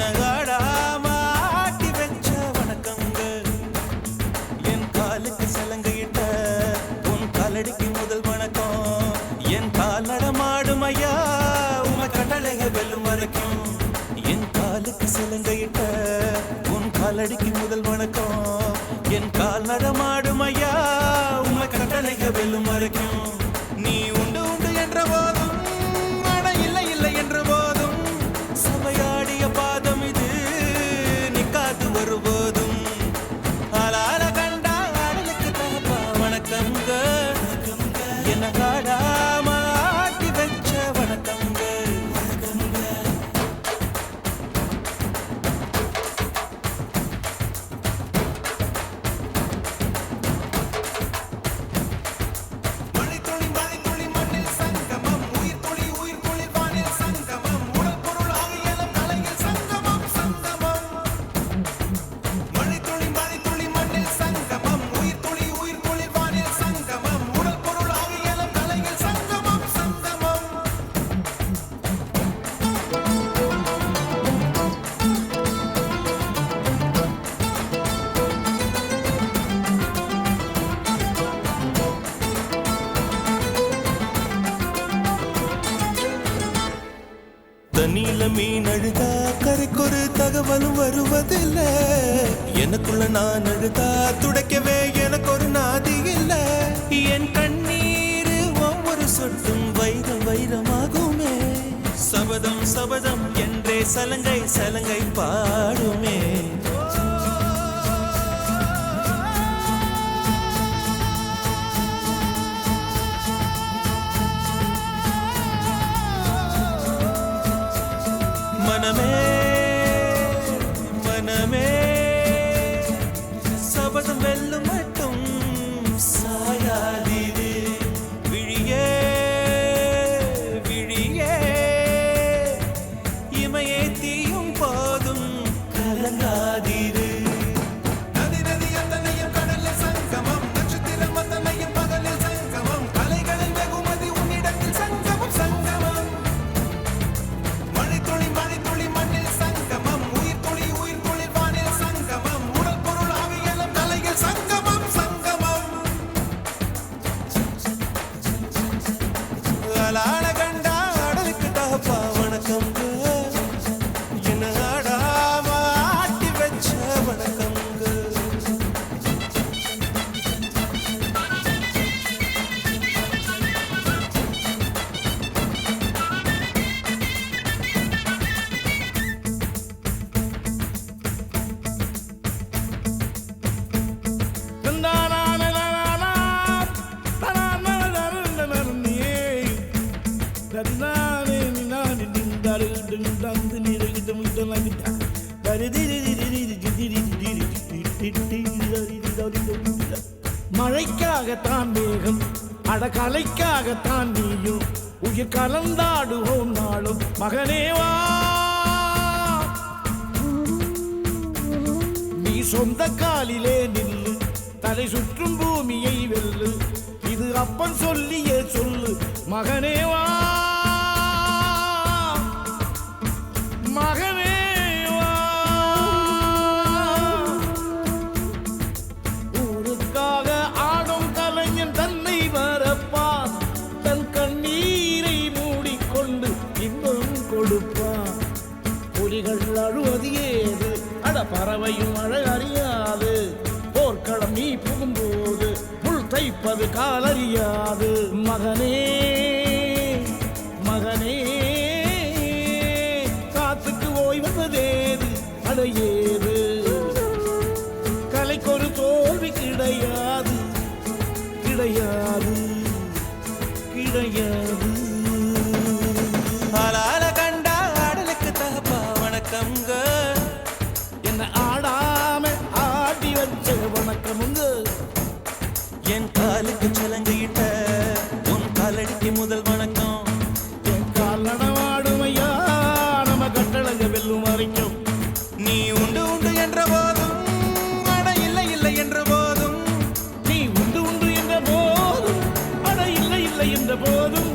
என்னகாடாம ஆட்டி வச்ச வணக்கங்க. என் காலுக்கு சலங்கையிட்ட உன் காலடிக்கு முதல் வணக்கம். என் கால் நடமாடும் ஐயா உம கட்டளைக வெல்லும் வரைக்கும். என் காலுக்கு சலங்கையிட்ட உன் காலடிக்கு முதல் வணக்கம். என் கால் நடமாடும் ஐயா உம கட்டளைக வெல்லும் வரைக்கும். நீ உண்டு உண்டு என்ற போதும் அட இல்லை இல்லை என்ற போதும் சபையாடிய பாதம் இது நிக்காது ஒருபோதும். ஆளால கண்டா ஆடலுக்கு தகப்பா வணக்கங்க. என்ன காடாம ஆட்டி வச்ச வணக்கங்க. தண்ணியில மீன் அழுதா கரைக்கொரு தகவலும் வருவதில்லை. எனக்குள்ள நான் அழுதா துடைக்கவே எனக்கு ஒரு நாதி இல்லை. என் கண்ணீர் ஒவ்வொரு சொட்டும் வைரம் வைரமாகுமே. சபதம் சபதம் என்றே சலங்கை சலங்கை பாடுமே. மனமே மனமே சபதம் வெல்லும் மட்டும் சாயாதீது. விழியே விழியே இமையே தீயும் போதும் கலங்காதீது. நதி நதி அத்தனையும் கடலில் சங்கமம். நட்சத்திரம் அத்தனையும் பகலில் சங்கமம். கலைகளின் வெகுமதி உன்னிடத்தில் சங்கமம் சங்கமம். ஆளால கண்டா ஆடலுக்கு தகப்பா வணக்கங்க. என்ன ஆடாம ஆட்டி வச்ச வணக்கங்க. மழைக்காகத்தான் மேகம் அடகலைக்காகத்தான் நீயும் உயிர் கலந்தாடுவோம் நாளும் மகனேவா. நீ சொந்த காலிலே நில்லு தலை சுற்றும் பூமியை வெல்லு. இது அப்பன் சொல்லியே சொல்லு மகனேவா மகனேவா. ஊருக்காக ஆடும் கலைஞன் தன்னை வரப்பான். தன் கண்ணீரை மூடிக்கொண்டு இன்பம் கொடுப்பான். புலிகள் அழுவது ஏது அட பறவையும் அழகறியாது. போர்க்களம் நீ புகும்போது முள் தைப்பது காலறியாது. மகனே மகனே காத்துக்கு ஓய்வதேது அடையேது. கலைக்கொரு தோல்வி கிடையாது கிடையாது கிடையாது. ஆளால கண்டா ஆடலுக்கு தகப்பா வணக்கங்க. என்ன ஆடாம ஆடி வச்ச வணக்கமுங்க. என் காலுக்கு சலங்கையிட்ட உன் காலடிக்கு முதல் வணக்கம். என் கால் நடமாடுமையா நம்ம கட்டளங்க வெல்லும் வரைக்கும். நீ உண்டு உண்டு என்ற போதும் அட இல்லை இல்லை என்ற போதும். நீ உண்டு உண்டு என்ற போதும் அட இல்லை இல்லை என்ற போதும்.